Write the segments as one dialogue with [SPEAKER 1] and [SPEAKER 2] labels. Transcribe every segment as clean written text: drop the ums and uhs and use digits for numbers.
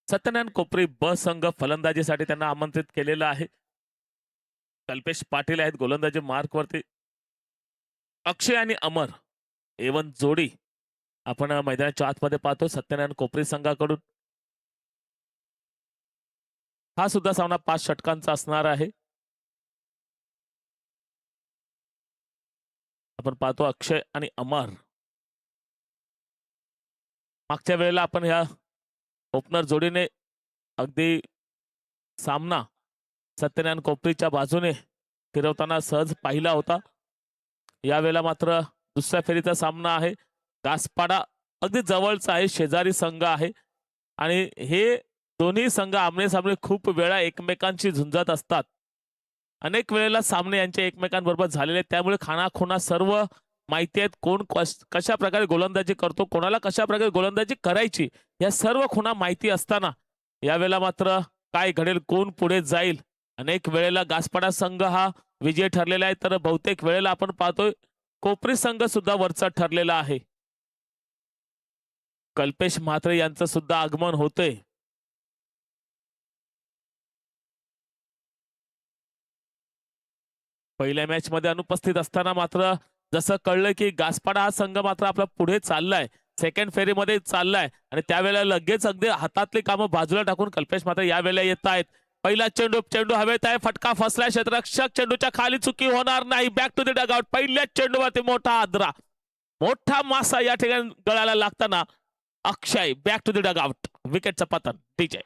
[SPEAKER 1] सत्यनारायण कोपरे ब संघ फलंदाजीसाठी त्यांना आमंत्रित केलेलं आहे. कल्पेश पाटील आहेत गोलंदाजी मार्कवरती. अक्षय आणि अमर एवन जोडी आपण मैदानाच्या आतमध्ये पाहतो सत्यनारायण कोपरे संघाकडून. हा सुद्धा सामना 5 षटकांचा असणार आहे. आपण पाहतो अक्षय आणि अमर. मागच्या वेळेला आपण ह्या ओपनर जोडीने अगदी सामना सत्यनारायण कोपरीच्या बाजूने फिरवताना सहज पाहिला होता. यावेळेला मात्र दुसऱ्या फेरीचा सामना आहे. गासपाडा अगदी जवळचा आहे, शेजारी संघ आहे आणि हे दोन्ही संघ आमने सामने खूप वेळा एकमेकांशी झुंजत असतात. अनेक वेळेला सामने यांचे एकमेकांबरोबर झालेले, त्यामुळे खानाखुणा सर्व माहिती आहेत. कोण कशा प्रकारे गोलंदाजी करतो, कोणाला कशा प्रकारे गोलंदाजी करायची, या सर्व खुणा माहिती असताना यावेळेला मात्र काय घडेल, कोण पुढे जाईल. अनेक वेळेला गासपाडा संघ हा विजय ठरलेला आहे, तर बहुतेक वेळेला आपण पाहतोय कोपरी संघ सुद्धा वरचा ठरलेला आहे. कल्पेश म्हात्रे यांचं सुद्धा आगमन होते. पहिल्या मॅच मध्ये अनुपस्थित असताना मात्र जसं कळलं की गासपाडा हा संघ मात्र आपला पुढे चाललाय, सेकंड फेरीमध्ये चाललाय आणि त्यावेळेला लगेच अगदी हातातली कामं बाजूला टाकून कल्पेश मात्र यावेळेला येत आहेत. पहिला चेंडू हवेत आहे, फटका फसलाय, क्षेत्ररक्षक चेंडूच्या खाली चुकी होणार नाही. Back to the dugout. पहिल्याच चेंडूवरती मोठा आदरा, मोठा मासा या ठिकाणी गळाला लागताना Akshay back to the dugout. विकेटचं पतन. डीजे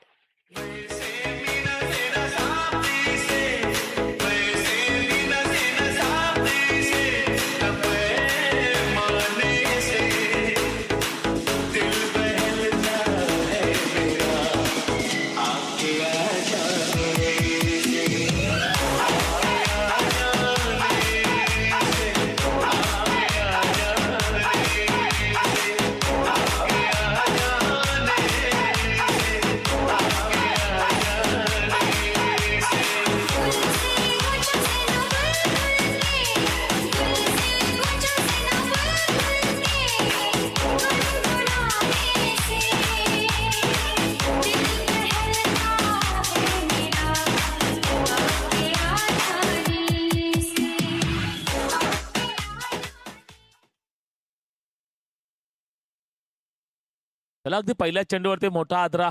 [SPEAKER 1] त्याला अगदी पहिल्या चेंडूवरती मोठा आदरा.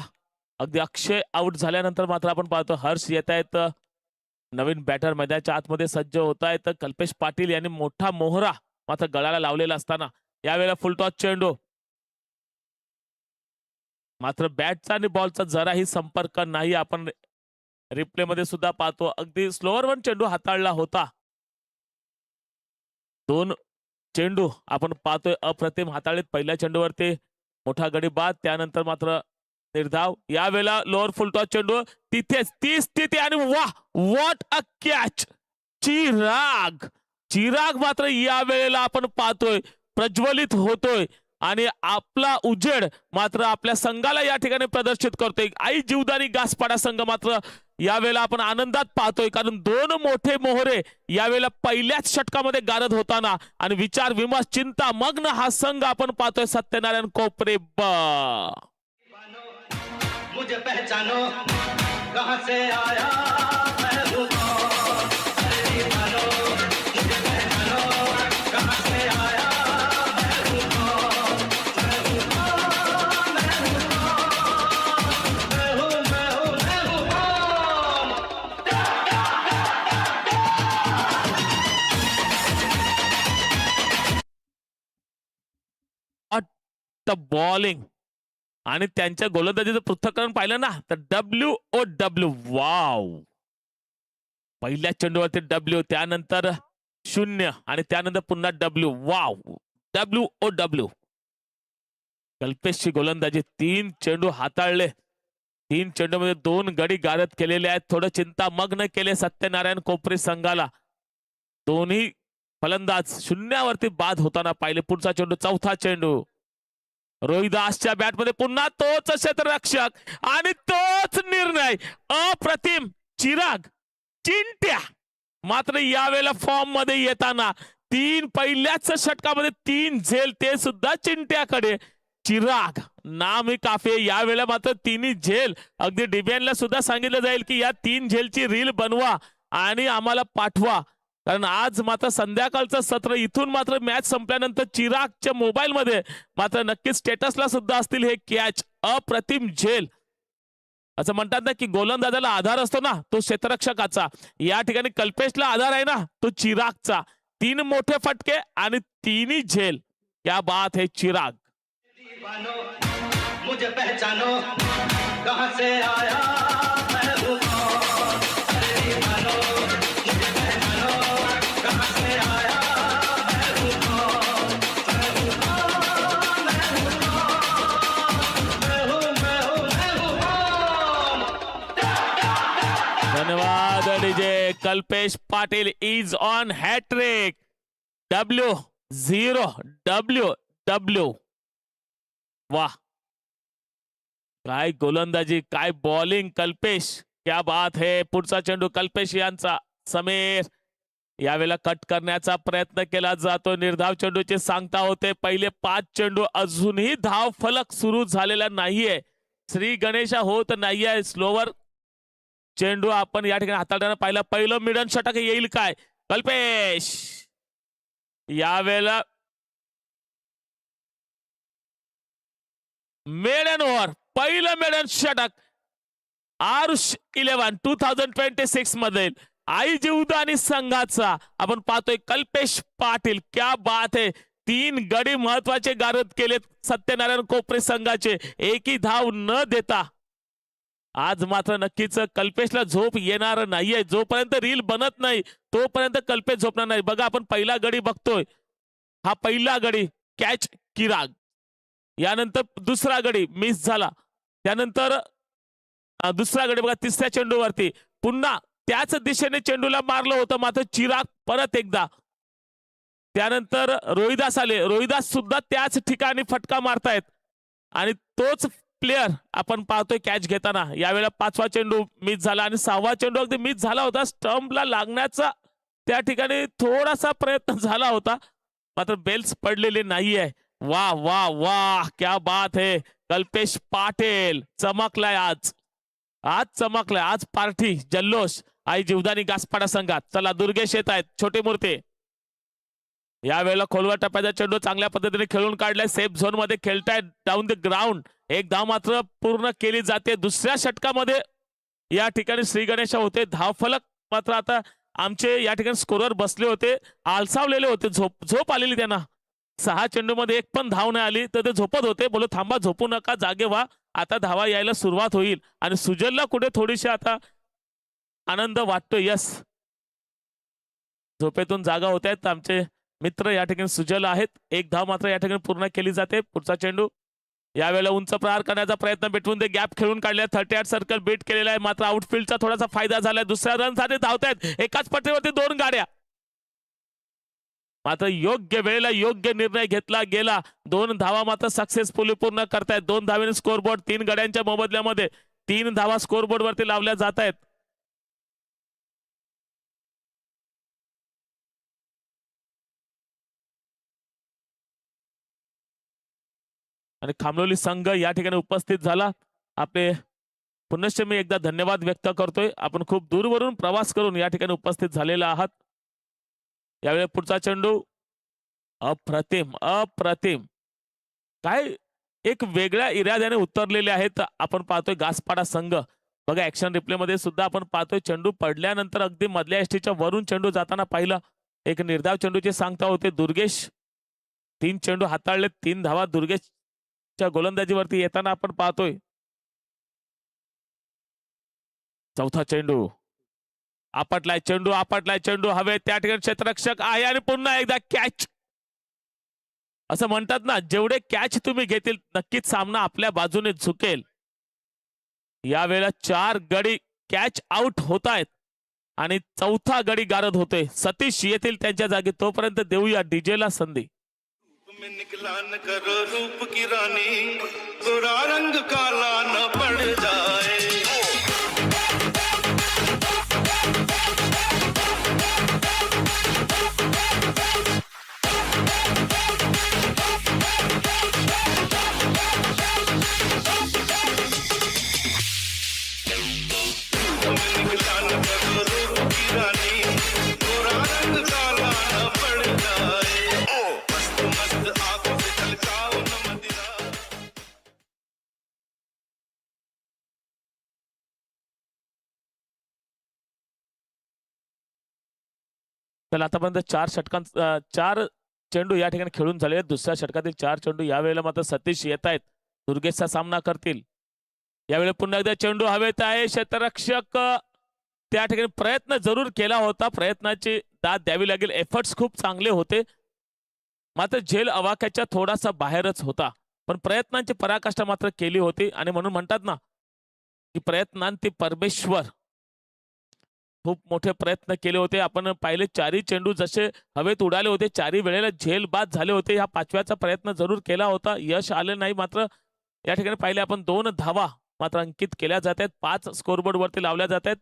[SPEAKER 1] अगदी अक्षय आउट झाल्यानंतर मात्र आपण पाहतो हर्ष येत आहेत. नवीन बॅटर मैदानाच्या आतमध्ये सज्ज होत आहेत. कल्पेश पाटील यांनी मोठा मोहरा मात्र गळाला लावलेला असताना यावेळेला फुलटॉस चेंडू, मात्र बॅटचा आणि बॉलचा जराही संपर्क नाही. आपण रिप्ले मध्ये सुद्धा पाहतो अगदी स्लोअर वन चेंडू हाताळला होता. 2 चेंडू आपण पाहतोय अप्रतिम हाताळीत. पहिल्या चेंडूवरती मोठा गडी बाद, त्यानंतर मात्र निर्धाव. यावेळेला लोअर फुलटॉस चेंडू, तिथेच ती स्थिती आणि वाह व्हॉट अ कॅच. चिराग मात्र या वेळेला आपण पाहतोय प्रज्वलित होतोय आणि आपला उजेड मात्र आपल्या संघाला या ठिकाणी प्रदर्शित करतोय. आई जीवदानी गासपाडा संघ मात्र यावेळेला आपण आनंदात पाहतोय, कारण 2 मोठे मोहरे यावेळेला पहिल्याच षटकामध्ये गारद होताना आणि विचार विमर्श चिंता मग्न हा संघ आपण पाहतोय सत्यनारायण कोपरे ब. मुझे पहचानो कहां से आया मैं हूं कौन, मुझे पहचानो कहां से आया मैं हूं कौन, मैं हूं कौन, मैं हूं कौन. बॉलिंग आणि त्यांच्या गोलंदाजीचं पृथक्करण पाहिलं ना तर WOW. वाव. पहिल्या चेंडूवरती W, त्यानंतर 0 आणि त्यानंतर पुन्हा W. वाव. WOW. कल्पेशची गोलंदाजी. 3 चेंडू हाताळले, 3 चेंडूमध्ये 2 गडी गारद केलेले आहेत. थोडं चिंतामग्न केले सत्यनारायण कोपरे संघाला. दोन्ही फलंदाज शून्यावरती बाद होताना पाहिले. पुढचा चेंडू, चौथा चेंडू. रोहिदासच्या बॅटमध्ये पुन्हा तोच क्षेत्ररक्षक आणि तोच निर्णय. अप्रतिम. चिराग, चिंट्या मात्र यावेळेला फॉर्म मध्ये येताना 3 पहिल्याच षटकामध्ये 3 झेल, ते सुद्धा चिंट्याकडे. चिराग नाम ही काफी आहे. यावेळेला मात्र तिन्ही झेल अगदी डिबियनला सुद्धा सांगितलं जाईल की या 3 झेलची रील बनवा आणि आम्हाला पाठवा, कारण आज मात्र संध्याकाळचं सत्र इथून मात्र मॅच संपल्यानंतर चिरागच्या मोबाईल मध्ये मात्र नक्कीच स्टेटसला सुद्धा असतील हे कॅच. अप्रतिम झेल. असं म्हणतात ना की गोलंदाजाला आधार असतो ना तो क्षेत्ररक्षकाचा, या ठिकाणी कल्पेशला आधार आहे ना तो चिरागचा. 3 मोठे फटके आणि तिन्ही झेल. क्या बात है चिराग.
[SPEAKER 2] मुझे पहचानो कहां से आया मैं हूं कौन, दीवानो मुझे पहचानो कहां से आया मैं हूं कौन, मैं हूं कौन, मैं हूं कौन.
[SPEAKER 1] धन्यवाद DJ. Kalpesh Patil is on hattrick. W0WW. वाह, काय गोलंदाजी, काय बॉलिंग कल्पेश. क्या बात है. पुढचा चेंडू कल्पेश यांचा. समीर यावेळेला कट करण्याचा प्रयत्न केला जातो. निर्धाव चेंडूचे सांगता होते. पहिले 5 चेंडू अजूनही धाव फलक सुरू झालेला नाहीये. श्री गणेशा होत नाहीये. स्लोवर चेंडू आपण या ठिकाणी हाताळताना पाहिलं. पहिलं मिडन षटक येईल काय. कल्पेश यावेळेला मेडन ओव्हर, पहिलं मेडन षटक आरुष 11 2026 मधील आई जीवदानी संघाचा आपण पाहतोय कल्पेश पाटील. क्या बात है. 3 गडी महत्वाचे गारद केलेत सत्यनारायण कोपरे संघाचे, एकही धाव न देता. आज मात्र नक्कीच कल्पेशला झोप येणार नाहीये. जोपर्यंत रील बनत नाही तोपर्यंत कल्पेश झोपणार नाही. बघा आपण पहिला गडी बघतोय, हा पहिला गडी कॅच चिराग. यानंतर दुसरा गडी मिस झाला. त्यानंतर दुसरा गडी बघा तिसऱ्या चेंडूवरती पुन्हा त्याच दिशेने चेंडूला मारलं होतं मात्र चिराग परत एकदा. त्यानंतर रोहिदास आले. रोहिदास सुद्धा त्याच ठिकाणी फटका मारतायत आणि तोच प्लेयर आपण पाहतोय कॅच घेताना. यावेळेला 5वा चेंडू मिस झाला आणि 6वा चेंडू अगदी मिस झाला होता. स्टंपला लागण्याचा त्या ठिकाणी थोडासा प्रयत्न झाला होता मात्र बेल्स पडलेले नाहीये. वाह वाह वाह, क्या बात है. कल्पेश पाटील चमकलाय आज. आज चमकलाय. आज पार्टी जल्लोष आई जीवदानी गासपाडा संघात. चला दुर्गेश येत आहेत. छोटे मूर्ती यावेळेला खोलवर टप्प्याचा चेंडू चांगल्या पद्धतीने खेळून काढलाय. सेफ झोन मध्ये खेळतायत डाऊन द ग्राउंड. एक धाव मात्र पूर्ण केली जाते. दुसऱ्या षटकामध्ये या ठिकाणी श्री गणेश होते. धावफलक मात्र आता आमचे या ठिकाणी स्कोरर बसले होते, आलसावलेले होते. झोप आलेली त्यांना. 6 चेंडू मध्ये एक पण धाव नाही आली तर ते झोपत होते. बोलो थांबा, झोपू नका, जागे व्हा, आता धावा यायला सुरुवात होईल. आणि सुजलला कुठे थोडीशी आता आनंद वाटतो. यस, झोपेतून जागा होत आहेत आमचे मित्र या ठिकाणी सुजल आहेत. एक धाव मात्र या ठिकाणी पूर्ण केली जाते. पुढचा चेंडू यावेळेला उंच प्रहार करण्याचा प्रयत्न भेटवून ते गॅप खेळून काढले. 38 सर्कल बीट केलेला आहे मात्र आउटफील्डचा थोडासा फायदा झालाय. दुसऱ्या रन साठी धावतायत. एकाच पट्टीवरती 2 गाड्या मात्र योग्य वेळेला योग्य निर्णय घेतला गेला. 2 धावा मात्र सक्सेसफुली पूर्ण करतायत. 2 धावेने स्कोरबोर्ड 3 गड्यांच्या मोबदल्यामध्ये 3 धावा स्कोरबोर्ड वरती लावल्या जात आहेत. आणि खामलोली संघ या ठिकाणी उपस्थित झाला. आपले पुनश्च मी एकदा धन्यवाद व्यक्त करतोय. आपण खूप दूरवरून प्रवास करून या ठिकाणी उपस्थित झालेला आहात. यावेळी पुढचा चेंडू अप्रतिम अप्रतिम, काय एक वेगळ्या इराद्याने उतरलेले आहेत. आपण पाहतोय गासपाडा संघ. बघा ऍक्शन रिप्ले मध्ये सुद्धा आपण पाहतोय चेंडू पडल्यानंतर अगदी मधल्या एसटीच्या वरून चेंडू जाताना पाहिलं. एक निर्धाव चेंडूचे सांगता होते. दुर्गेश 3 चेंडू हाताळले, 3 धावा दुर्गेशच्या गोलंदाजीवरती येताना आपण पाहतोय. चौथा चेंडू आपटलाय. चेंडू हवे त्या ठिकाणी क्षेत्ररक्षक आहे आणि पुन्हा एकदा कॅच. असं म्हणतात ना, जेवढे कॅच तुम्ही घेतील नक्कीच सामना आपल्या बाजूने झुकेल. यावेळेला 4 गडी कॅच आउट होत आहेत आणि चौथा गडी गारद होते. सतीश येतील त्यांच्या जागी. तोपर्यंत देऊया डीजेला संधी.
[SPEAKER 2] में निकला न करो रूप की रानी, गोरा रंग काला न पड़ जाए.
[SPEAKER 1] तर आतापर्यंत 4 चेंडू या ठिकाणी खेळून झाले आहेत. दुसऱ्या षटकातील 4 चेंडू यावेळेला मात्र सतीश येत आहेत. दुर्गेशचा सामना करतील. यावेळी पुन्हा एकदा चेंडू हवेत आहे. क्षेत्ररक्षक त्या ठिकाणी प्रयत्न जरूर केला होता. प्रयत्नाची दाद द्यावी लागेल. एफर्ट्स खूप चांगले होते. मात्र झेल आवाक्याच्या थोडासा बाहेरच होता. पण प्रयत्नांची पराकाष्ठा मात्र केली होती आणि म्हणून म्हणतात ना की प्रयत्नांती परमेश्वर. खूप मोठे प्रयत्न केले होते. आपण पाहिले 4ही चेंडू जसे हवेत उडाले होते. 4ही वेळेला झेल बाद झाले होते. ह्या 5व्याचा प्रयत्न जरूर केला होता. यश आले नाही. मात्र या ठिकाणी पाहिले आपण 2 धावा मात्र अंकित केल्या जात आहेत. 5 स्कोरबोर्ड वरती लावल्या जात आहेत.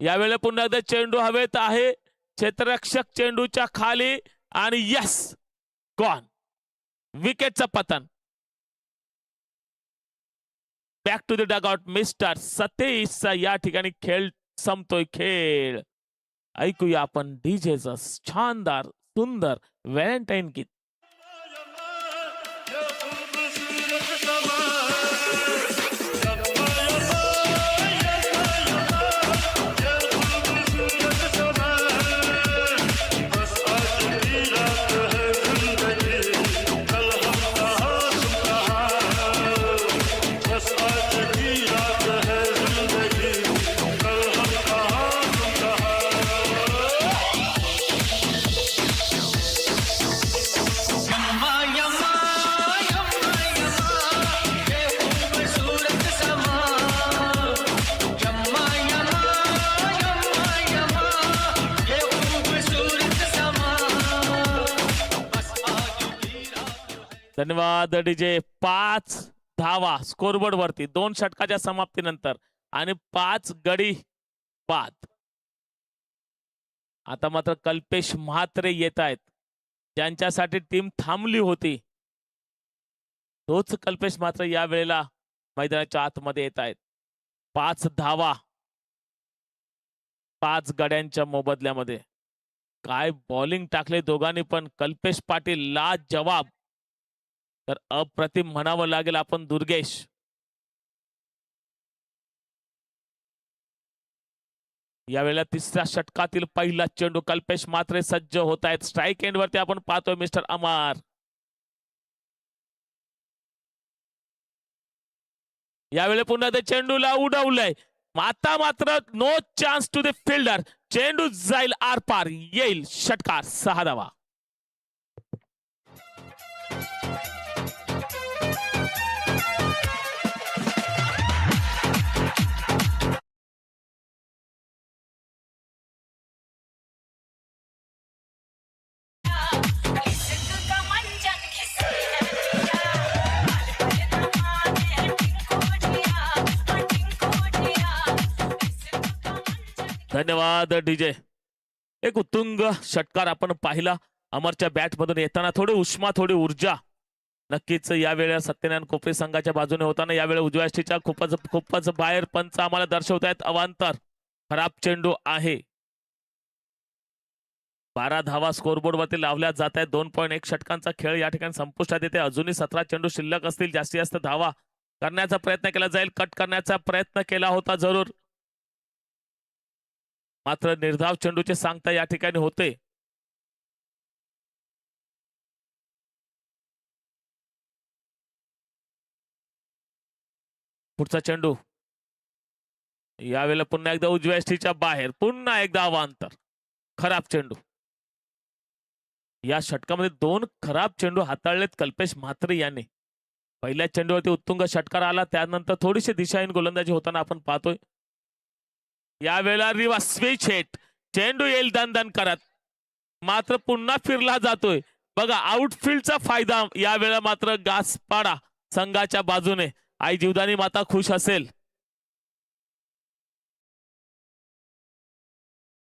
[SPEAKER 1] यावेळेला पुन्हा एकदा चेंडू हवेत आहे. क्षेत्ररक्षक चेंडूच्या खाली आणि यस गॉन. विकेटचं पतन. Back to the dugout mister सतीशचा या ठिकाणी खेळ संपतोय. खेळ ऐकूया आपण डीजेचं शानदार सुंदर व्हॅलेंटाईन गीत. धन्यवाद डीजे. 5 धावा स्कोरबोर्ड वरती 2 षटकाच्या समाप्तीनंतर आणि 5 गडी बाद. आता मात्र कल्पेश म्हात्रे येत आहेत. ज्यांच्यासाठी टीम थांबली होती तोच कल्पेश मात्र या वेळेला मैदानाच्या आतमध्ये येत आहेत. 5 धावा 5 गड्यांच्या मोबदल्यामध्ये. काय बॉलिंग टाकले दोघांनी पण. कल्पेश पाटील लाजवाब. तर अप्रतिम म्हणावं लागेल आपण दुर्गेश. यावेळेला 3ऱ्या षटकातील पहिला चेंडू. कल्पेश मात्रे सज्ज होत आहेत. स्ट्राईक एंड वरती आपण पाहतोय मिस्टर अमर. यावेळी पुन्हा ते चेंडूला उडवलंय. आता मात्र no chance to the fielder. चेंडू जाईल आर पार. येईल षटकार. 6 धावा. धन्यवाद डीजे. एक उत्तुंग षटकार आपण पाहिला अमरच्या बॅट मधून येताना. थोडी उष्मा थोडी ऊर्जा नक्कीच यावेळेला सत्यनारायण कोपरे संघाच्या बाजूने होताना. यावेळेला उजव्या यष्टीच्या खूपच बाहेर पंच आम्हाला दर्शवत आहेत. अवांतर खराब चेंडू आहे. 12 धावा स्कोरबोर्ड वरती लावल्या जात आहेत. 2.1 षटकांचा खेळ या ठिकाणी संपुष्टात येते. अजूनही 17 चेंडू शिल्लक असतील. जास्तीत जास्त धावा करण्याचा प्रयत्न केला जाईल. कट करण्याचा प्रयत्न केला होता जरूर. मात्र निर्धाव चेंडूचे सांगता या ठिकाणी होते. पुढचा चेंडू यावेळेला पुन्हा एकदा उजव्या यष्टीच्या बाहेर. पुन्हा एकदा अवांतर. खराब चेंडू. या षटकामध्ये 2 खराब चेंडू हाताळलेत कल्पेश म्हात्रे यांनी. पहिल्या चेंडूवरती उत्तुंग षटकार आला. त्यानंतर थोडीशी दिशाहीन गोलंदाजी होताना आपण पाहतोय. यावेळेला रिवर्स स्विच हिट. चेंडू येईल दन करत. मात्र पुन्हा फिरला जातोय. बघा आउटफील्डचा फायदा यावेळेला मात्र गासपाडा संघाच्या बाजूने. आई जीवदानी माता खुश असेल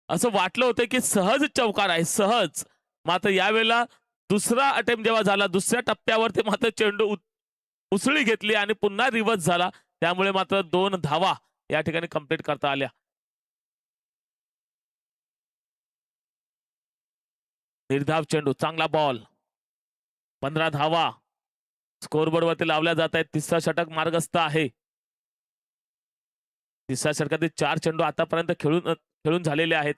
[SPEAKER 1] असं वाटलं होतं की सहज चौकार आहे सहज. मात्र यावेळेला दुसरा अटेम्प्ट जेव्हा झाला दुसऱ्या टप्प्यावरती मात्र चेंडू उसळी घेतली आणि पुन्हा रिवर्स झाला. त्यामुळे मात्र 2 धावा या ठिकाणी कंप्लीट करता आल्या. निर्धाव चेंडू. चांगला बॉल. 15 धावा स्कोरबोर्ड वरती लावल्या जात आहेत. 3रा षटक मार्गस्थ आहे. 3ऱ्या षटकातील 4 चेंडू आतापर्यंत खेळून झालेले आहेत.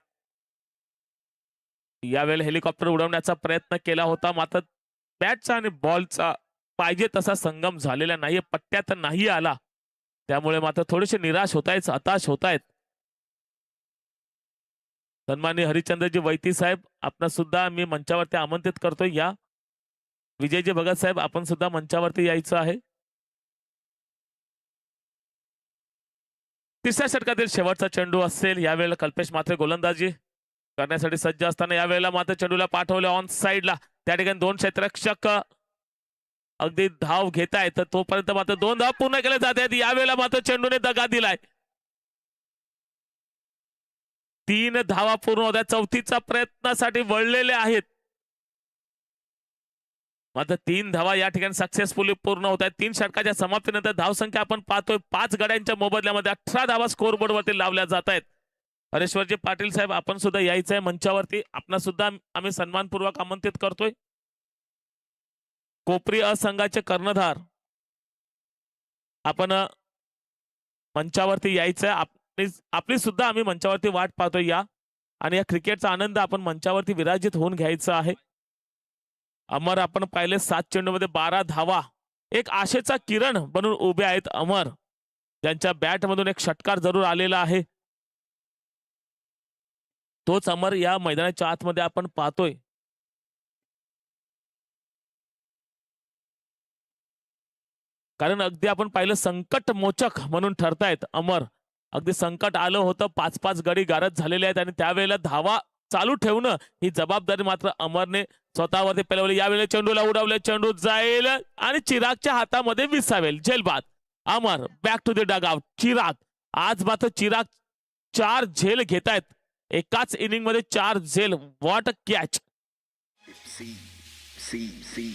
[SPEAKER 1] यावेळेला हेलिकॉप्टर उडवण्याचा प्रयत्न केला होता, मात्र बॅटचा आणि बॉलचा पाहिजे तसा संगम झालेला नाहीये, पट्ट्यात नाही आला. त्यामुळे मात्र थोडेसे निराश होतायत, हताश होतायत. सन्माननीय हरिश्चंद्रजी वैती साहेब, आपण सुद्धा मी मंचावरती आमंत्रित करतोय. या विजयजी भगत साहेब, आपण सुद्धा मंचावरती यायचं आहे. तिसऱ्या षटकातील शेवटचा चेंडू असेल. यावेळेला कल्पेश मात्रे गोलंदाजी करण्यासाठी सज्ज असताना यावेळेला मात्र चेंडूला पाठवले ऑन साइडला. त्या ठिकाणी 2 क्षेत्ररक्षक अगदी धाव घेत आहेत, तर तोपर्यंत मात्र 2 धाव पूर्ण केले जात आहेत. यावेळेला मात्र चेंडूने दगा दिलाय. 3 धावा पूर्ण होत्या, चौथीच्या प्रयत्नासाठी वळलेले आहेत. मात्र 3 धावा या ठिकाणी सक्सेसफुली पूर्ण होत आहेत. 3 षटकाच्या समाप्तीनंतर धावसंख्या आपण पाहतोय 5 गड्यांच्या मोबदल्यामध्ये 18 धावा स्कोरबोर्ड वरती लावल्या जात आहेत. हरेश्वरजी पाटील साहेब, आपण सुद्धा यायचंय मंचावरती. आपण सुद्धा आम्ही सन्मानपूर्वक आमंत्रित करतोय. कोपरी अ संघाचे कर्णधार, आपण मंचावरती यायचंय. आपली सुद्धा आम्ही मंचावरती वाट पाहतोय. या आणि या क्रिकेटचा आनंद आपण मंचावरती विराजित होऊन घ्यायचा आहे. अमर आपण पाहिले 7 चेंडूमध्ये 12 धावा, एक आशेचा किरण बनून उभे आहेत अमर, ज्यांच्या बॅट मधून एक षटकार जरूर आलेला आहे. तोच अमर या मैदानाच्या आतमध्ये आपण पाहतोय. कारण अगदी आपण पाहिलं संकट मोचक म्हणून ठरतायत अमर. अगदी संकट आलं होतं, 5-5 गडी गारद झालेले आहेत आणि त्यावेळेला धावा चालू ठेवणं ही जबाबदारी मात्र अमरने स्वतःवरती पेलवली. यावेळेला चेंडूला उडवले, चेंडू जाईल आणि चिरागच्या हातामध्ये विसावेल. झेलबाद Amar, back to the dugout. Chirag, आज मात्र चिराग 4 झेल घेतायत. एकाच इनिंग मध्ये 4 झेल. What a catch.
[SPEAKER 3] सी सी सी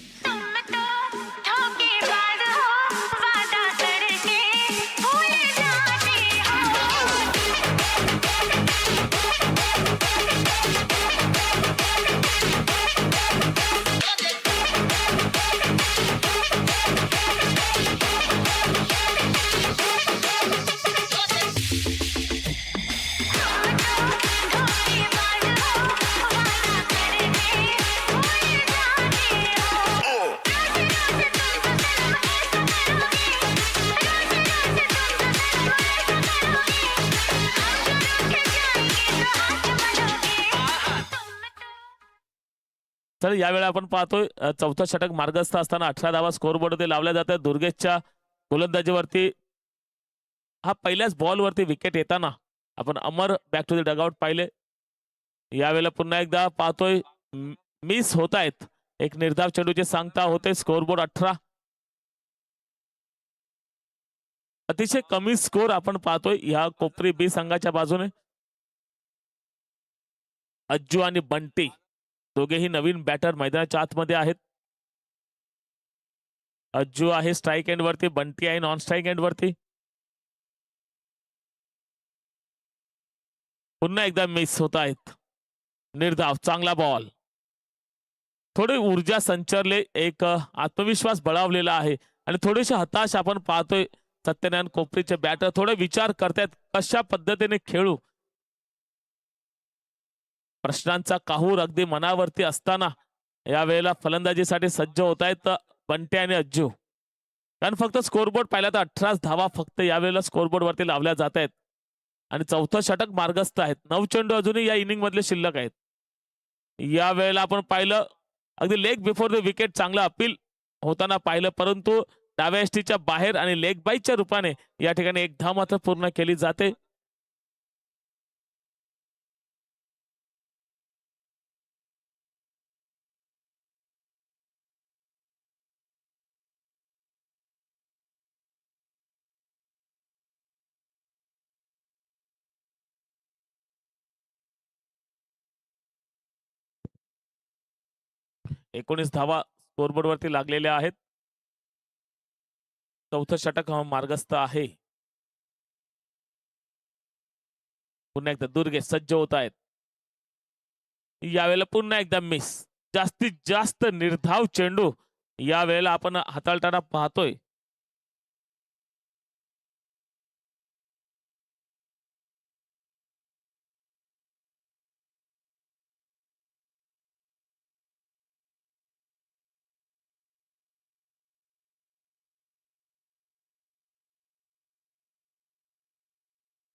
[SPEAKER 1] तर यावेळेला आपण पाहतोय चौथा षटक मार्गस्थ असताना 18 धावा स्कोरबोर्डवरती लावल्या जातात. दुर्गेशच्या गोलंदाजीवरती हा पहिल्याच बॉलवरती विकेट येताना आपण अमर बॅक टू द डगआउट पाहिले. यावेळेला पुन्हा एकदा पाहतोय मिस होत आहेत. एक निर्धाव चेंडूचे सांगता होते. स्कोरबोर्ड 18. अतिशय कमी स्कोर आपण पाहतोय या कोपरी बी संघाच्या बाजूने. अज्जू आणि बंटी दोघेही नवीन बॅटर मैदानाच्या आतमध्ये आहेत. अज्जू आहे स्ट्राईक एंड वरती, बंटी आहे नॉन स्ट्राईक एंड वरती. पुन्हा एकदा मिस होत आहेत. निर्धाव, चांगला बॉल. थोडी ऊर्जा संचरले, एक आत्मविश्वास बळावलेला आहे आणि थोडेसे हताश आपण पाहतोय. सत्यनारायण कोपरीचे बॅटर थोडे विचार करतात कशा पद्धतीने खेळू. प्रश्नांचा काहूर अगदी मनावरती असताना यावेळेला फलंदाजीसाठी सज्ज होत आहेत बंटे आणि अज्जू. कारण फक्त स्कोरबोर्ड पाहिला तर 18 धावा फक्त यावेळेला स्कोरबोर्ड वरती लावल्या जात आहेत आणि चौथं षटक मार्गस्थ आहेत. 9 चेंडू अजूनही या इनिंग मधले शिल्लक आहेत. यावेळेला आपण पाहिलं अगदी लेग बिफोर द विकेट चांगला अपील होताना पाहिलं, परंतु डाव्या एसटीच्या बाहेर आणि लेग बाईच्या रूपाने या ठिकाणी एक धाव मात्र पूर्ण केली जाते. एकोणीस धावा स्कोरबोर्ड वरती लागलेल्या आहेत. चौथं षटक मार्गस्थ आहे. पुन्हा एकदा दुर्गे सज्ज होत आहेत. यावेळेला पुन्हा एकदा मिस. जास्तीत जास्त निर्धाव चेंडू यावेळेला आपण हाताळताना पाहतोय.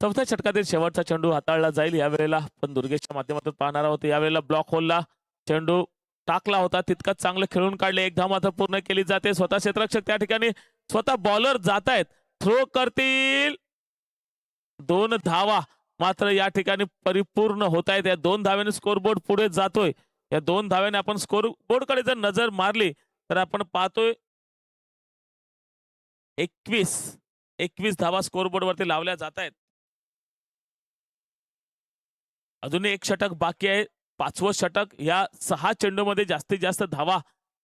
[SPEAKER 1] चौथ्या षटकातील शेवटचा चेंडू हाताळला जाईल. यावेळेला आपण दुर्गेशच्या माध्यमातून पाहणार आहोत. यावेळेला ब्लॉक होलला चेंडू टाकला होता, तितकंच चांगलं खेळून काढले. एक धाव मात्र पूर्ण केली जाते. स्वतः क्षेत्ररक्षक त्या ठिकाणी स्वतः बॉलर जात आहेत, थ्रो करतील. 2 धावा मात्र या ठिकाणी परिपूर्ण होत आहेत. या 2 धाव्याने स्कोरबोर्ड पुढे जातोय. या 2 धाव्याने आपण स्कोरबोर्ड कडे जर नजर मारली तर आपण पाहतोय 21 धावा स्कोरबोर्ड वरती लावल्या जात आहेत. अजूनही एक षटक बाकी आहे. 5वं षटक. या 6 चेंडूमध्ये जास्तीत जास्त धावा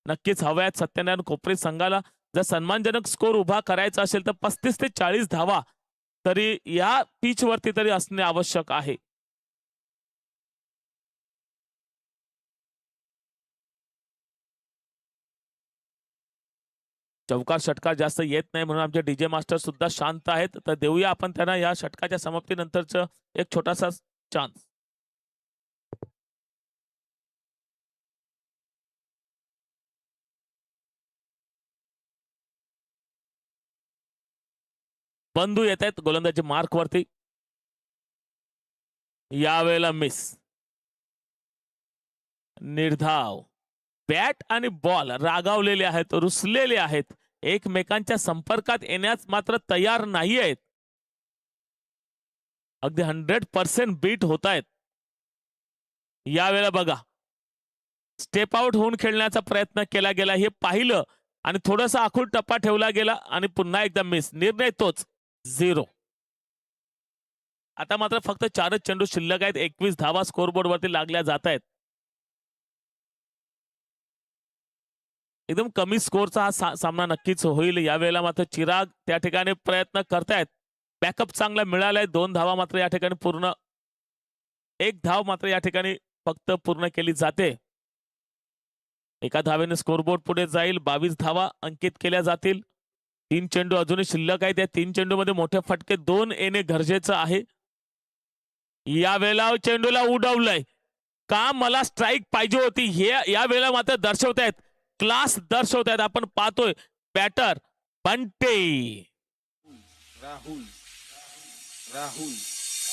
[SPEAKER 1] नक्कीच हव्या आहेत सत्यनारायण कोपरे संघाला. जर सन्मानजनक स्कोर उभा करायचा असेल तर 35 ते 40 धावा तरी या पिच वरती तरी असणे आवश्यक आहे. चौकार षटकार जास्त येत नाही म्हणून आमचे डीजे मास्टर सुद्धा शांत आहेत. तर देऊया आपण त्यांना या षटकाच्या समाप्तीनंतरच एक छोटासा चान्स. बंधू येत आहेत गोलंदाजी मार्क वरती. यावेळेला मिस. निर्धाव. बॅट आणि बॉल रागावलेले आहेत, रुसलेले आहेत, एकमेकांच्या संपर्कात येण्यास मात्र तयार नाही आहेत. अगदी 100% बीट होत आहेत. यावेळेला बघा, स्टेप आउट होऊन खेळण्याचा प्रयत्न केला गेला हे पाहिलं आणि थोडासा आखूड टप्पा ठेवला गेला आणि पुन्हा एकदा मिस. निर्णय तोच, 0. आता मात्र फक्त 4च चेंडू शिल्लक आहेत. 21 धावा स्कोरबोर्ड वरती लागल्या जात आहेत. एकदम कमी स्कोरचा हा सामना नक्कीच होईल. यावेळेला मात्र चिराग त्या ठिकाणी प्रयत्न करतायत. बॅकअप चांगला मिळालाय. 2 धावा मात्र या ठिकाणी पूर्ण, 1 धाव मात्र या ठिकाणी फक्त पूर्ण केली जाते. एका धावेने स्कोरबोर्ड पुढे जाईल. 22 धावा अंकित केल्या जातील. 3 चेंडू अजूनही शिल्लक आहेत. या 3 चेंडू मध्ये मोठे फटके 2 येणे गरजेचं आहे. यावेळेला चेंडूला उडवलंय का, मला स्ट्राईक पाहिजे होती हे या वेळेला मात्र दर्शवतायत, क्लास दर्शवतायत. आपण पाहतोय बॅटर बंटे.
[SPEAKER 3] राहुल राहुल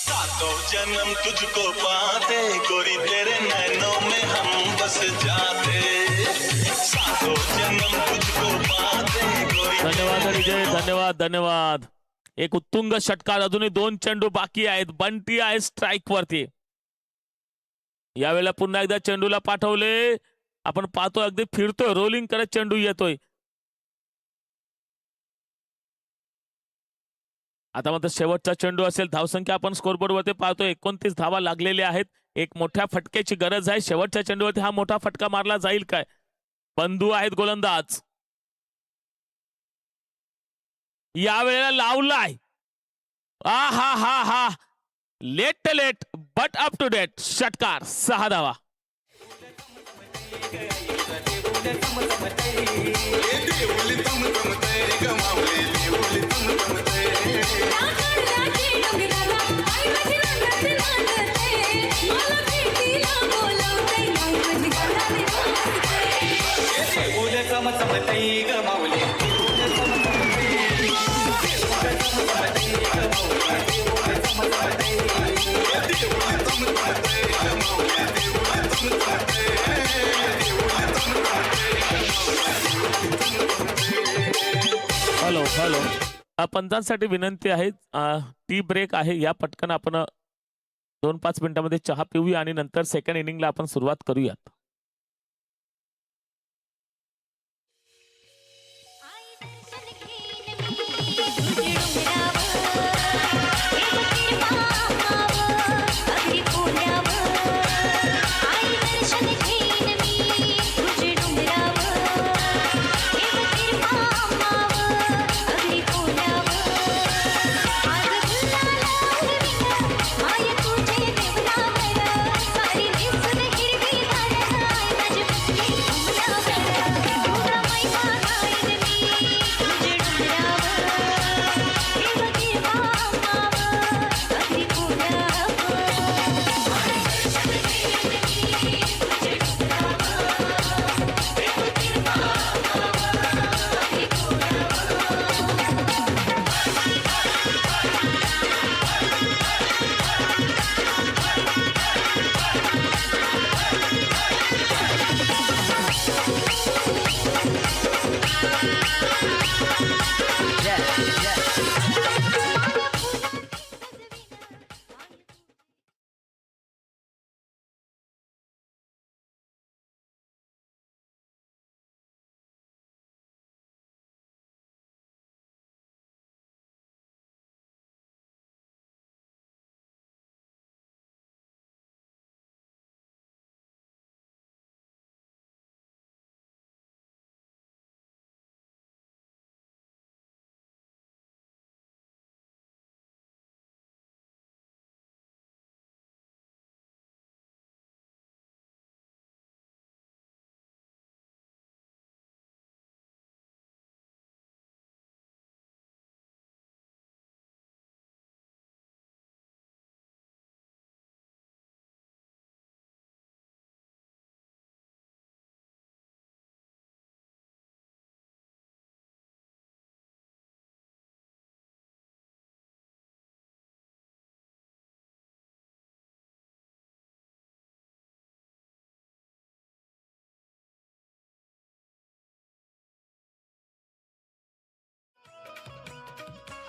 [SPEAKER 4] सातों जन्म तुझको पाते गोरी तेरे नैनों में हम बस जाते. सातों जन्म तुझको पाते गोरी.
[SPEAKER 1] धन्यवाद विजय, धन्यवाद धन्यवाद. एक उत्तुंग षटकार. अजूनही 2 चेंडू बाकी आहेत. बंटी आहे स्ट्राईक वरती. यावेळेला पुन्हा एकदा चेंडूला पाठवले. आपण पाहतोय अगदी फिरतोय, रोलिंग करत चेंडू येतोय. आता मात्र शेवटचा चेंडू असेल. धावसंख्या आपण स्कोरबोर्ड वरती पाहतोय 29 धावा लागलेल्या आहेत. एक मोठ्या फटक्याची गरज आहे. शेवटच्या चेंडूवरती हा मोठा फटका मारला जाईल काय. बंधू आहेत गोलंदाज. यावेळेला लावलाय. हा हा हा late but up to date षटकार. 6 धावा. हॅलो. पंचांसाठी विनंती आहे. टी ब्रेक आहे. या पटकन आपण 2-5 मिनिटांमध्ये चहा पिऊया आणि नंतर सेकंड इनिंगला आपण सुरुवात करूयात.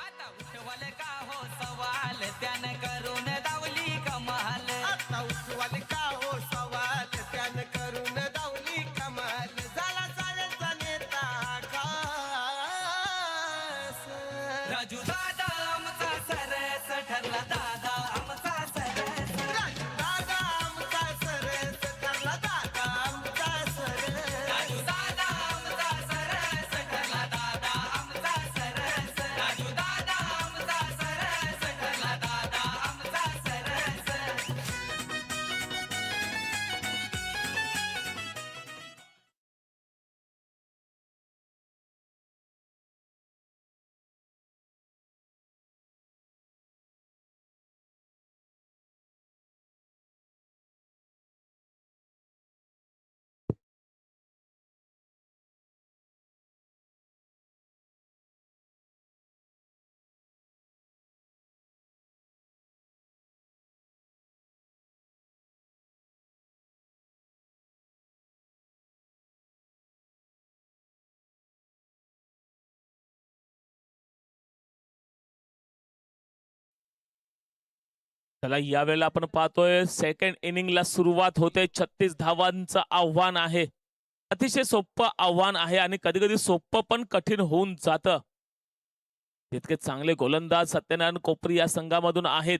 [SPEAKER 5] आता उठवल का हो सवाल त्याने करून दावली कमाल.
[SPEAKER 6] आता उठवाल का हो सवाल त्यानं करून दावली कमाल. झाला साऱ्यांचा नेता खास.
[SPEAKER 5] राजू दादा आमचा सरस ठरला दादा आमचा सरस.
[SPEAKER 6] दादा आमचा सरस ठरला दादा आमचा सरस.
[SPEAKER 5] राजू दादा आमचा सरस ठरला दादा आमचा सरस. राजू दादा आमचा सरस ठरला दादा आमचा सरस.
[SPEAKER 1] चला यावेळेला आपण पाहतोय सेकंड इनिंगला सुरुवात होते. 36 धावांचं आव्हान आहे. अतिशय सोपं आव्हान आहे आणि कधी कधी सोपं पण कठीण होऊन जातं. तितके चांगले गोलंदाज सत्यनारायण कोपरी या संघामधून आहेत.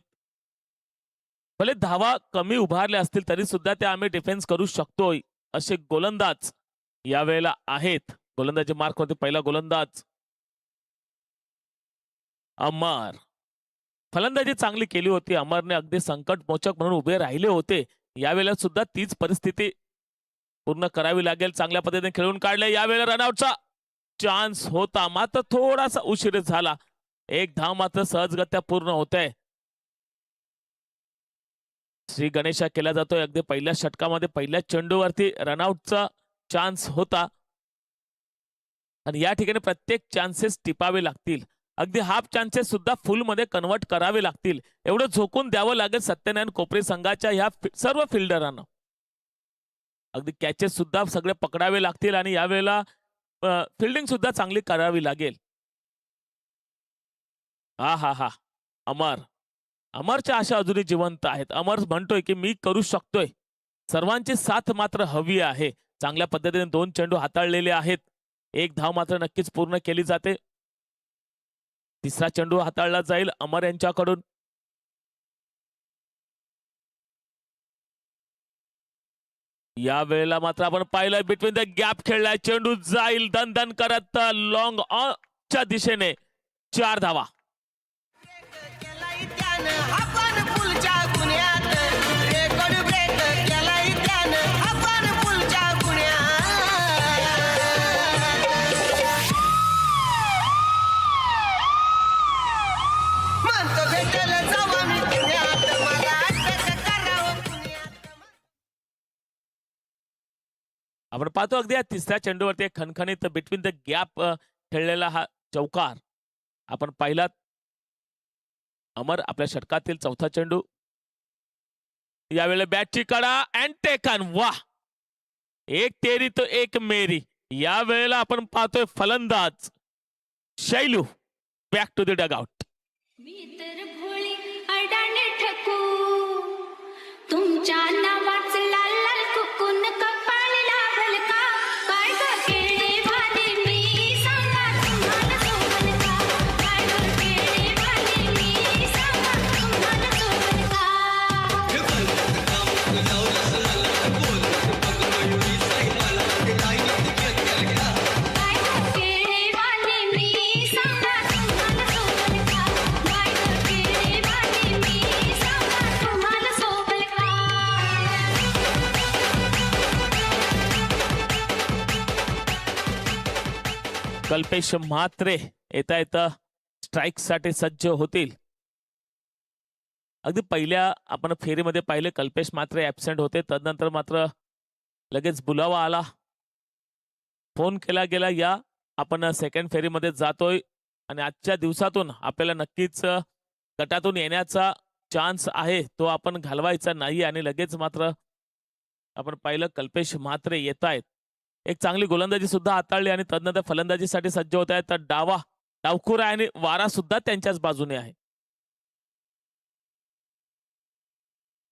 [SPEAKER 1] भले धावा कमी उभारल्या असतील तरी सुद्धा त्या आम्ही डिफेन्स करू शकतोय असे गोलंदाज यावेळेला आहेत. गोलंदाजी मार्क मध्ये पहिला गोलंदाज अमर. फलंदाजी चांगली केली होती. अमरने अगदी संकटमोचक म्हणून उभे राहिले होते. यावेळेला सुद्धा तीच परिस्थिती पूर्ण करावी लागेल. चांगल्या पद्धतीने खेळून काढले. यावेळेला रनआउटचा चान्स होता मात्र थोडासा उशीर झाला. एक धाव मात्र सहजगत्या पूर्ण होते. श्री गणेशा केला जातोय. अगदी पहिल्या षटकामध्ये पहिल्या चेंडूवरती रनआउटचा चान्स होता आणि या ठिकाणी प्रत्येक चान्सेस टिपावे लागतील. अगदी हाफ चान्सेस सुद्धा फुल मध्ये कन्वर्ट करावे लागतील. एवढं झोकून द्यावं लागेल सत्यनारायण कोपरे संघाच्या ह्या सर्व फिल्डरांना. अगदी कॅचेस सुद्धा सगळे पकडावे लागतील आणि यावेळेला फिल्डिंग सुद्धा चांगली करावी लागेल. हा हा हा अमर. अमरच्या आशा अजूनही जिवंत आहेत. अमर म्हणतोय की मी करू शकतोय. सर्वांची साथ मात्र हवी आहे. चांगल्या पद्धतीने 2 चेंडू हाताळलेले आहेत. एक धाव मात्र नक्कीच पूर्ण केली जाते. तिसरा चेंडू हाताळला जाईल अमर यांच्याकडून. या वेळेला मात्र आपण पाहिलं बिटवीन द गॅप खेळलाय. चेंडू जाईल धन धन करत लॉंग च्या दिशेने. 4 धावा.
[SPEAKER 6] केलाय त्यानं आपण पुलच्या गुन्ह्यात. रेकॉर्ड ब्रेक केलाय त्यानं आपण पुलच्या गुन्ह्यात. म्हणतो भेटेल जावा मी पुण्यात. मला अटक करावं पुण्यात.
[SPEAKER 1] आपण पाहतो अगदी या तिसऱ्या चेंडूवरती एक खणखणीत बिटवीन द गॅप खेळलेला हा चौकार आपण पाहिलात. अमर आपल्या षटकातील चौथा चेंडू. यावेळेला बॅटची कडा अँड टेकन. वाह, एक तेरी तो एक मेरी. या वेळेला आपण पाहतोय फलंदाज Shailu back to the dugout.
[SPEAKER 7] मी तर भोळी अडाणी ठकू तुमच्या नावाच लाल लाल कुकून कपाळ लाभल का काय ग केळे भाजी मी सांगा तुम्हाला सोबल का काय ग केळे भाजी मी सांगा तुम्हाला सोबल का काय ग केळे भाजी मी सांगा तुम्हाला सोबल का काय ग केळे भाजी मी सांगा तुम्हाला सोबल का
[SPEAKER 1] कल्पेश म्हात्रे येता येता स्ट्राईक साठी सज्ज होतील. अगदी पहिल्या आपण फेरीमध्ये पाहिले कल्पेश म्हात्रे ऍबसेंट होते, तदनंतर मात्र लगेच बुलावा आला, फोन केला गेला या आपण सेकंड फेरीमध्ये जातोय आणि आजच्या दिवसातून आपल्याला नक्कीच गटातून येण्याचा चान्स आहे तो आपण घालवायचा नाही. आणि लगेच मात्र आपण पाहिलं कल्पेश म्हात्रे येत आहेत, एक चांगली गोलंदाजी सुद्धा हाताळली आणि तदनंतर फलंदाजीसाठी सज्ज होत आहेत. तर डावा डावखुर आहे आणि वारा सुद्धा त्यांच्याच बाजूने आहे.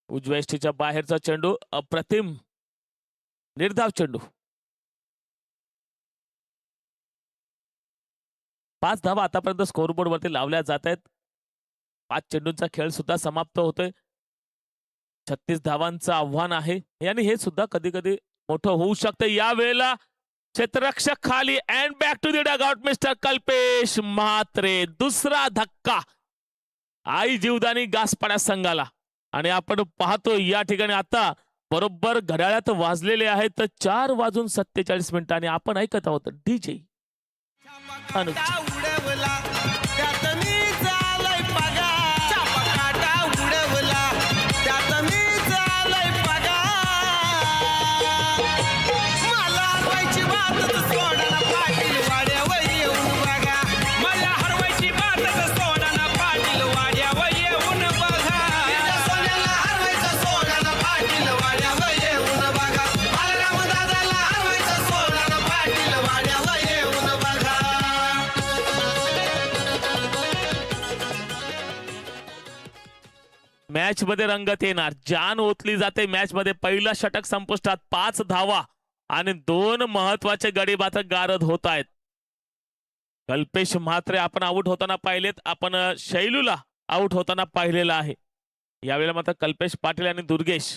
[SPEAKER 1] उजव्या यष्टीच्या बाहेरचा चेंडू, अप्रतिम निर्धाव चेंडू. 5 धावा आतापर्यंत स्कोरबोर्ड वरती लावल्या जात आहेत. 5 चेंडूंचा खेळ सुद्धा समाप्त होतोय. 36 धावांचं आव्हान आहे आणि हे सुद्धा कधी कधी मोठं होऊ शकतं. या वेळेला क्षेत्ररक्षक खाली and back to the dugout mister Kalpesh Mhatre. दुसरा धक्का आई जीवदानी गासपाड्या संघाला. आणि आपण पाहतो या ठिकाणी आता बरोबर घड्याळात वाजलेले आहेत 4:47 आणि आपण ऐकत आहोत डीजे अनुज.
[SPEAKER 6] उडवला त्यात मी झालंय पगार चापकाटा उडवला त्यात मी झालंय पगार मला हरवायची बातच सोडाना पाटील वाड्यावर येऊन बघा मला हरवायची बातच सोडाना पाटील वाड्यावर येऊन बघा सोन्याला हरवायचं सोडाना पाटील वाड्यावर येऊन बघा बालराम दादाला हरवायचं सोडाना पाटील वाड्यावर येऊन बघा.
[SPEAKER 1] मॅच मध्ये रंगत येणार, जान ओतली जाते मॅच मध्ये. पहिला षटक संपुष्टात, 5 धावा आणि 2 महत्वाचे गडी बाद गारद होत आहेत. कल्पेश म्हात्रे आपण आउट होताना पाहिलेत, आपण शैलूला आउट होताना पाहिलेला आहे. यावेळेला मात्र कल्पेश पाटील आणि दुर्गेश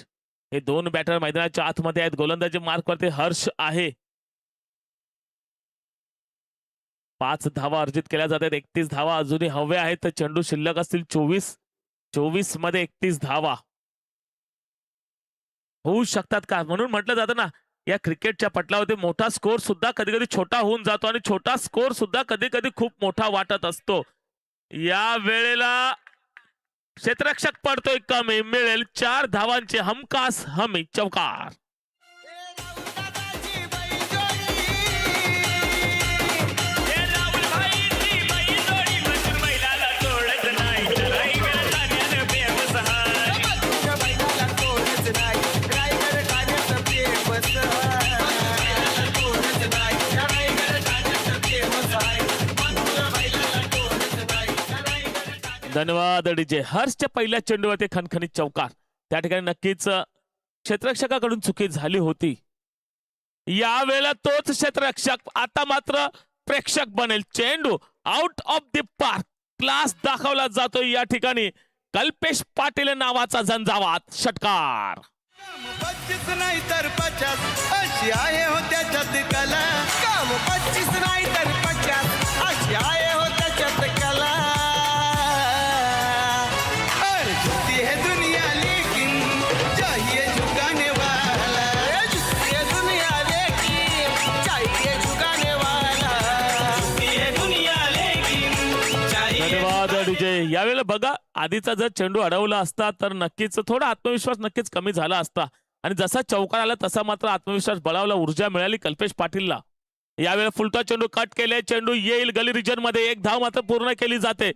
[SPEAKER 1] हे 2 बॅटर मैदानाच्या आतमध्ये आहेत. गोलंदाजी मार्क वरती हर्ष आहे. 5 धावा अर्जित केल्या जातात. 31 धावा अजूनही हव्या आहेत. तर चेंडू शिल्लक असतील 24 मध्ये 31 धावा होऊ शकतात का, म्हणून म्हटलं जातं ना या क्रिकेटच्या पटलावरती मोठा स्कोर सुद्धा कधी कधी छोटा होऊन जातो आणि छोटा स्कोर सुद्धा कधी कधी खूप मोठा वाटत असतो. या वेळेला क्षेत्ररक्षक पडतोय कमी, मिळेल 4 धावांचे हमखास हमी चौकार. धन्यवाद डीजे. हर्षच्या पहिल्या चेंडूवरती खणखणीत चौकार. त्या ठिकाणी नक्कीच क्षेत्ररक्षकाकडून चुकी झाली होती. या वेळेला तोच क्षेत्ररक्षक आता मात्र प्रेक्षक बनेल. चेंडू out of the park, class दाखवला जातो या ठिकाणी. कल्पेश पाटील नावाचा झंझावात षटकार.
[SPEAKER 6] 25 नाही तर 50 अशी आहे हो त्याच्यात कला. काम 25 नाही तर 50 अशी आहे हो त्याच्यात कला. और झुकती है दुनिया लेकिन चाहिए झुकाने वाला. झुकती है दुनिया लेकिन चाहिए झुकाने वाला. झुकती है दुनिया लेकिन चाहिए.
[SPEAKER 1] धन्यवाद डीजे. यावेळेला बघा आधीचा जर चेंडू अडवला असता तर नक्कीच थोडा आत्मविश्वास नक्कीच कमी झाला असता आणि जसा चौकार आला तसा मात्र आत्मविश्वास बळावला, ऊर्जा मिळाली कल्पेश पाटीलला. यावेळेला फुलटा चेंडू कट केले, चेंडू येईल गली रिजन मध्ये. 1 धाव मात्र पूर्ण केली जाते.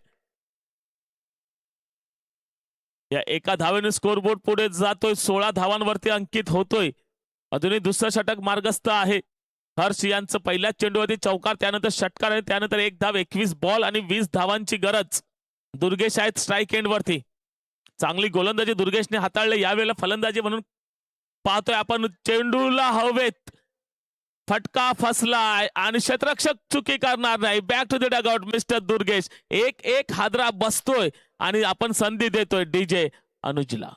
[SPEAKER 1] या एका धावेने स्कोरबोर्ड पुढे जातोय, 16 धावांवरती अंकित होतोय. अजूनही दुसरं षटक मार्गस्थ आहे. हर्ष यांचं पहिल्याच चेंडूवरती चौकार, त्यानंतर षटकार आणि त्यानंतर 1 धाव, 21 बॉल आणि 20 धावांची गरज. दुर्गेश आहेत स्ट्राईक एंड वरती. चांगली गोलंदाजी दुर्गेशने हाताळले. यावेळेला फलंदाजी म्हणून पाहतोय आपण चेंडूला हवेत फटका फसलाय आणि क्षेत्ररक्षक चुकी करणार नाही. Back to the dugout mister Durgesh. एक हादरा बसतोय आणि आपण संधी देतोय डीजे अनुजला.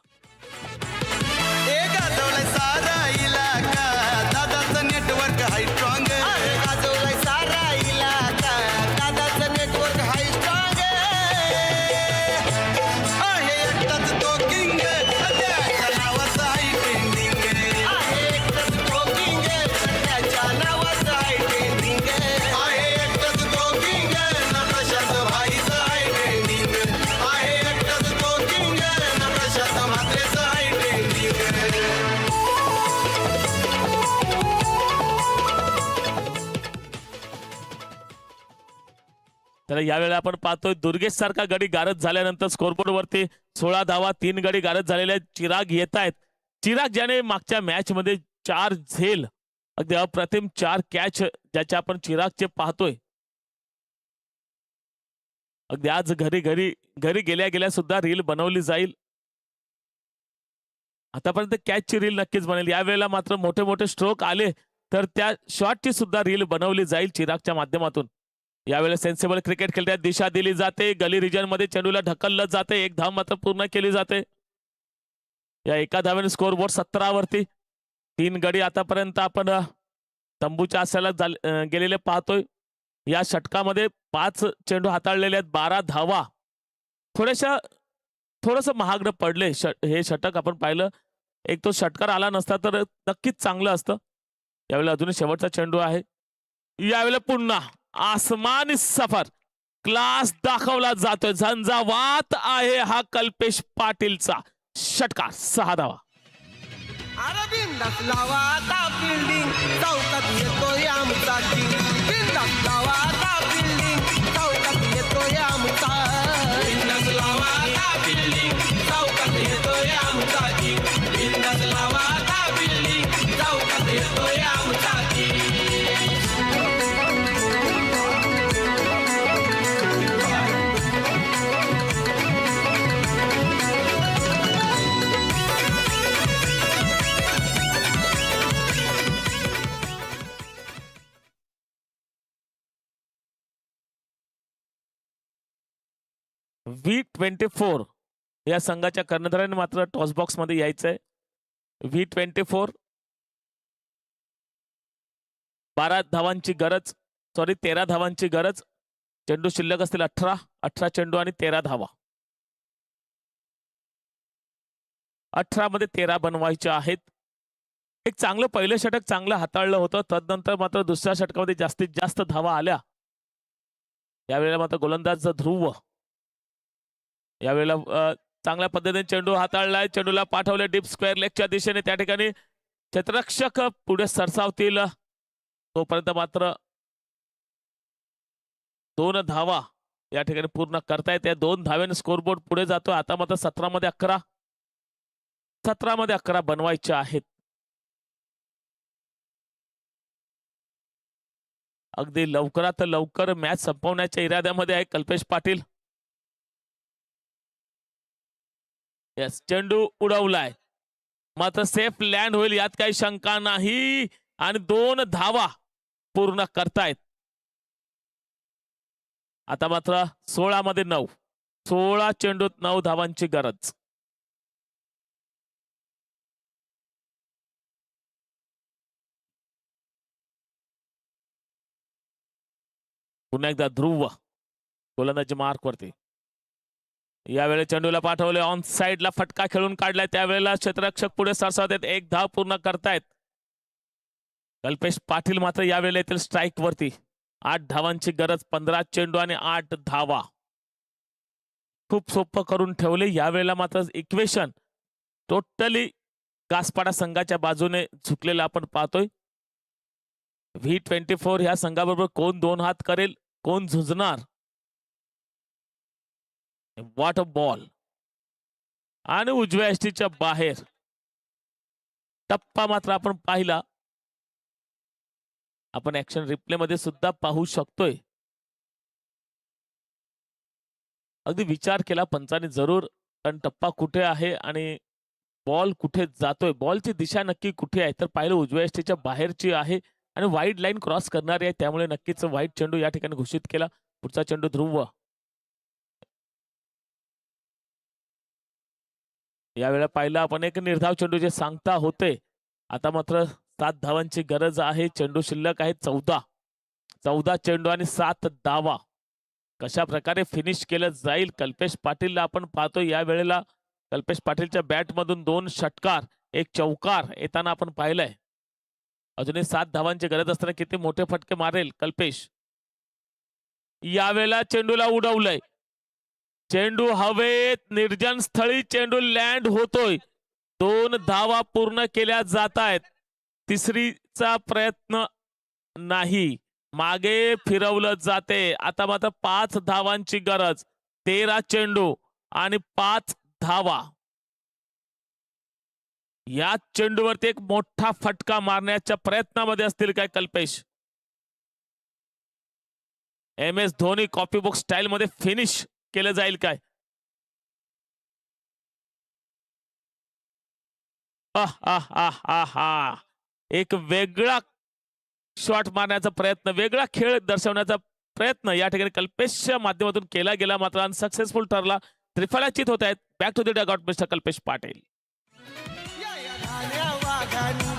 [SPEAKER 6] गाजवलाय सारा इलाका, दादाचं नेटवर्क हाय स्ट्रॉंग. गाजवलाय सारा इलाका, दादाचं नेटवर्क हाय स्ट्रॉंग. आहे एकटाच तो किंग, त्याच्या नावाचं हाय ट्रेंडिंग. आहे एकटाच तो किंग, त्याच्या नावाचं हाय ट्रेंडिंग. आहे एकटाच तो किंग, ना प्रशांत भाईचं हाय ट्रेंडिंग. आहे एकटाच तो किंग, ना प्रशांत म्हात्रेचं हाय ट्रेंडिंग.
[SPEAKER 1] तर यावेळेला आपण पाहतोय दुर्गेश सारखा गडी गारद झाल्यानंतर स्कोरबोर्ड वरती 16 धावा, 3 गडी गारद झालेले आहेत. चिराग येत आहेत. चिराग ज्याने मागच्या मॅच मध्ये 4 झेल, अगदी अप्रतिम 4 कॅच ज्याच्या आपण चिरागचे पाहतोय. अगदी आज घरी गेल्या गेल्या सुद्धा रील बनवली जाईल. आतापर्यंत कॅचची रील नक्कीच बनेल. यावेळेला मात्र मोठे मोठे स्ट्रोक आले तर त्या शॉटची सुद्धा रील बनवली जाईल चिरागच्या माध्यमातून. यावेळेला सेन्सिबल क्रिकेट खेळण्यात दिशा दिली जाते. गली रिजन मध्ये चेंडूला ढकललं जाते. 1 धाव मात्र पूर्ण केली जाते. या एका धावेने स्कोरबोर्ड 17 वरती. 3 गडी आतापर्यंत आपण तंबूच्या आसाला गेलेले पाहतोय. या षटकामध्ये 5 चेंडू हाताळलेले आहेत. 12 धावा. थोडस महागडं पडले हे षटक आपण पाहिलं. एक तो षटकार आला नसता तर नक्कीच चांगलं असतं. यावेळेला अजूनही शेवटचा चेंडू आहे. यावेळेला पुन्हा आसमानी सफर क्लास दाखवला जातोय. झंझावात आहे हा कल्पेश पाटीलचा षटकार. 6 धावा.
[SPEAKER 6] अरे बिंदास लावा आता बिल्डिंग, चौकात येतोय आमचा किंग. बिंदास लावा आता बिल्डिंग, चौकात येतोय आमचा. बिंदास लावा आता बिल्डिंग, चौकात येतोय आमचा किंग. बिंदास लावा आता बिल्डिंग, चौकात येतोय आमचा किंग.
[SPEAKER 1] V24 या संघाच्या कर्णधाराने मात्र टॉस बॉक्स मध्ये यायचंय. V24 12 धावांची गरज, 13 धावांची गरज. चेंडू शिल्लक असतील 18 चेंडू आणि 13 धावा. 18 मध्ये 13 बनवायचे आहेत. एक चांगलं पहिलं षटक चांगलं हाताळलं होतं. तदनंतर मात्र दुसऱ्या षटकामध्ये जास्तीत जास्त धावा आल्या. यावेळेला मात्र गोलंदाज ध्रुव यावेळेला चांगल्या पद्धतीने चेंडू हाताळलाय. चेंडूला पाठवले डीप स्क्वेअर लेगच्या दिशेने. त्या ठिकाणी क्षेत्ररक्षक पुढे सरसावतील. तोपर्यंत मात्र 2 धावा या ठिकाणी पूर्ण करतायत. या 2 धाव्याने स्कोरबोर्ड पुढे जातो. आता मात्र 17 मध्ये 11 बनवायचे आहेत. अगदी लवकरात लवकर मॅच संपवण्याच्या इराद्यामध्ये आहे कल्पेश पाटील. यस, चेंडू उडवलाय मात्र सेफ लँड होईल यात काही शंका नाही. आणि 2 धावा पूर्ण करतायत. आता मात्र 16 मध्ये 9. 16 चेंडूत 9 धावांची गरज. पुन्हा एकदा ध्रुव गोलंदाजी मार्क वरती. यावेळी चेंडूला पाठवले ऑन साइडला फटका खेळून काढलाय. त्यावेळेला क्षेत्ररक्षक पुढे सरसावतात. 1 धाव पूर्ण करतायत. कल्पेश पाटील मात्र यावेळेला येथील स्ट्राईक वरती. 8 धावांची गरज. 15 चेंडू आणि 8 धावा. खूप सोपं करून ठेवले. यावेळेला मात्र इक्वेशन टोटली गासपाडा संघाच्या बाजूने झुकलेलं आपण पाहतोय. V24 ह्या संघाबरोबर कोण 2 हात करेल, कोण झुंजणार. What a ball. आणि उजव्या एसटीच्या बाहेर टप्पा मात्र आपण पाहिला. आपण ऍक्शन रिप्ले मध्ये सुद्धा पाहू शकतोय. अगदी विचार केला पंचाने जरूर, कारण टप्पा कुठे आहे आणि बॉल कुठे जातोय, बॉलची दिशा नक्की कुठे आहे. तर पाहिलं उजव्या यष्टीच्या बाहेरची आहे आणि वाईड लाईन क्रॉस करणारी आहे, त्यामुळे नक्कीच वाईट चेंडू या ठिकाणी घोषित केला. पुढचा चेंडू ध्रुव. यावेळेला पाहिलं आपण एक निर्धाव चेंडू जे सांगता होते. आता मात्र 7 धावांची गरज आहे. चेंडू शिल्लक आहे 14 चेंडू आणि 7 धावा. कशा प्रकारे फिनिश केलं जाईल कल्पेश पाटीलला आपण पाहतो. या वेळेला कल्पेश पाटीलच्या बॅटमधून 2 षटकार 1 चौकार येताना आपण पाहिलंय. अजूनही 7 धावांची गरज असताना किती मोठे फटके मारेल कल्पेश. यावेळेला चेंडूला उडवलंय. चेंडू हवेत, निर्जन स्थळी चेंडू लँड होतोय. 2 धावा पूर्ण केल्या जात आहेत. तिसरीचा प्रयत्न नाही, मागे फिरवलं जाते. आता मात्र 5 धावांची गरज. 13 चेंडू आणि 5 धावा. या चेंडूवरती एक मोठा फटका मारण्याच्या प्रयत्नामध्ये असतील काय Kalpesh. MS Dhoni copy book style मध्ये फिनिश केलं जाईल काय. एक वेगळा शॉट मारण्याचा प्रयत्न, वेगळा खेळ दर्शवण्याचा प्रयत्न या ठिकाणी कल्पेशच्या माध्यमातून केला गेला, मात्र अनसक्सेसफुल ठरला. त्रिफळाचित होत आहेत. Back to the dugout mister Kalpesh Patil.
[SPEAKER 6] ढाण्या वाघानी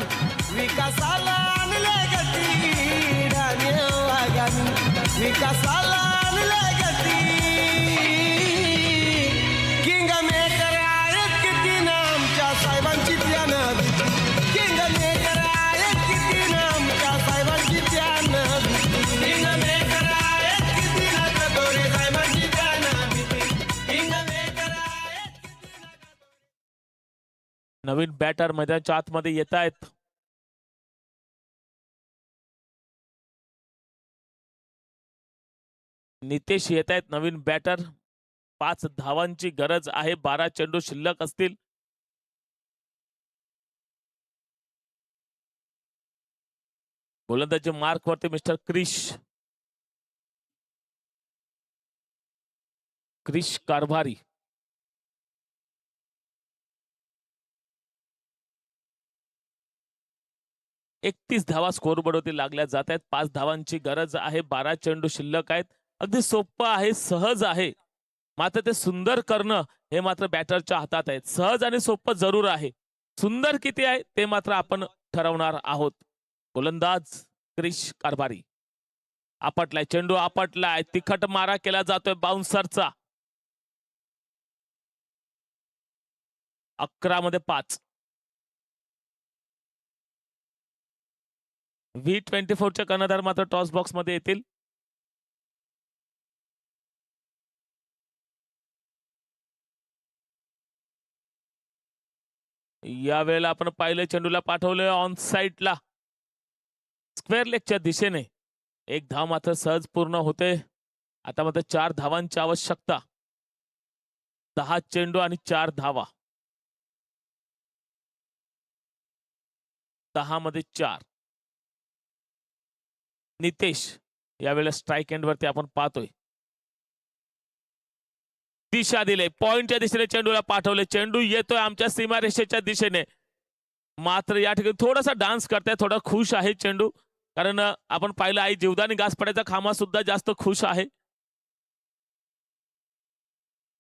[SPEAKER 6] विकासाला आणले गती, ढाण्या वाघानी विकासाला आणले गती. किंग मेकर आहेत किती ना आमच्या साहेबांची त्यानं, किंग मेकर आहेत किती ना आमच्या साहेबांची त्यानं, किंग मेकर आहेत किती ना कदोरे साहेबांची त्यानं, किंग मेकर आहेत.
[SPEAKER 1] नवीन बॅटर मैदानाच्या आतमध्ये येत आहेत. नितेश येत आहेत नवीन बॅटर. 5 धावांची गरज आहे. 12 चेंडू शिल्लक असतील. गोलंदाजी मार्क वरती मिस्टर क्रिश कारभारी. एकतीस धावा स्कोरबोर्डवरती लागल्या जात आहेत. 5 धावांची गरज आहे. 12 चेंडू शिल्लक आहेत. अगदी सोपं आहे, सहज आहे, मात्र ते सुंदर करणं हे मात्र बॅटरच्या हातात आहे. सहज आणि सोपं जरूर आहे, सुंदर किती आहे ते मात्र आपण ठरवणार आहोत. गोलंदाज क्रिश कारभारी. आपटलाय चेंडू, आपटलाय. तिखट मारा केला जातोय बाउन्सरचा. 11 मध्ये 5. V24चे कर्णधार मात्र टॉस बॉक्स मध्ये येतील. या वेळेला आपण पाहिलं चेंडूला पाठवलं ऑन साइडला स्क्वेअर लेगच्या दिशेने. 1 धाव मात्र सहज पूर्ण होते. आता मात्र 4 धावांची आवश्यकता. 10 चेंडू आणि 4 धावा. 10 मध्ये 4. नितेश यावेळेला स्ट्राईक एंड वरती आपण पाहतोय. दिशा दिले, पॉइंटच्या दिशेने चेंडूला पाठवले. चेंडू येतोय आमच्या सीमारेषेच्या दिशेने, मात्र या ठिकाणी थोडासा डान्स करताय. थोडा खुश आहे चेंडू, कारण आपण पाहिलं आई जीवदानी घास पडायचा खांबा सुद्धा जास्त खुश आहे.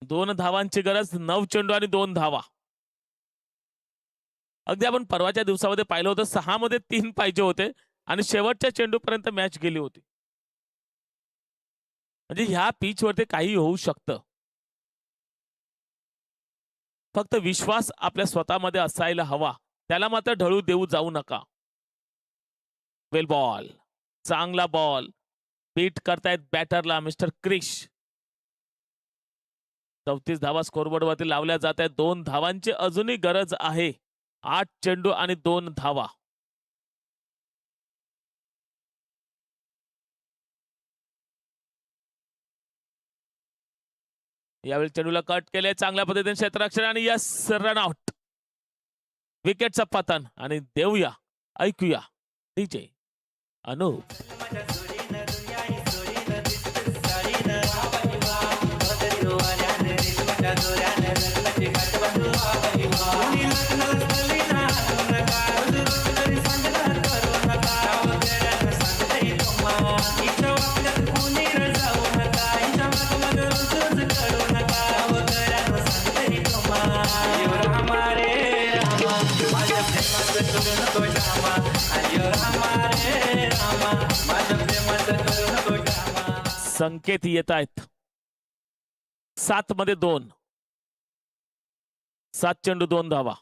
[SPEAKER 1] 2 धावांची गरज. 9 चेंडू आणि 2 धावा. अगदी आपण परवाच्या दिवसामध्ये पाहिलं होतं 6 मध्ये 3 पाहिजे होते आणि शेवटच्या चेंडूपर्यंत मॅच गेली होती. म्हणजे ह्या पिच वरती काही होऊ शकतं. फक्त विश्वास आपल्या स्वतःमध्ये असायला हवा, त्याला मात्र ढळू देऊ जाऊ नका. वेल बॉल, चांगला बॉल. बीट करतायत बॅटरला मिस्टर क्रिश. 34 धावा स्कोरबोर्ड वरती लावल्या जात आहेत. 2 धावांची अजूनही गरज आहे. 8 चेंडू आणि 2 धावा. यावेळी चेंडूला कट केले चांगल्या पद्धतीने क्षेत्ररक्षण आणि यस रन आउट. विकेटचं पतन आणि देऊया ऐकूया डीजे अनुप. संकेत येत आहेत. 7 मध्ये 2. 7 चेंडू 2 धावा.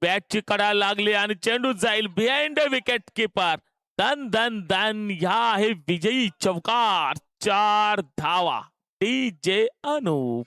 [SPEAKER 1] बॅटची कडा लागली आणि चेंडू जाईल बिहाइंड विकेट कीपर. दन दन दन. ह्या आहे विजयी चौकार. 4 धावा. DJ अनुप.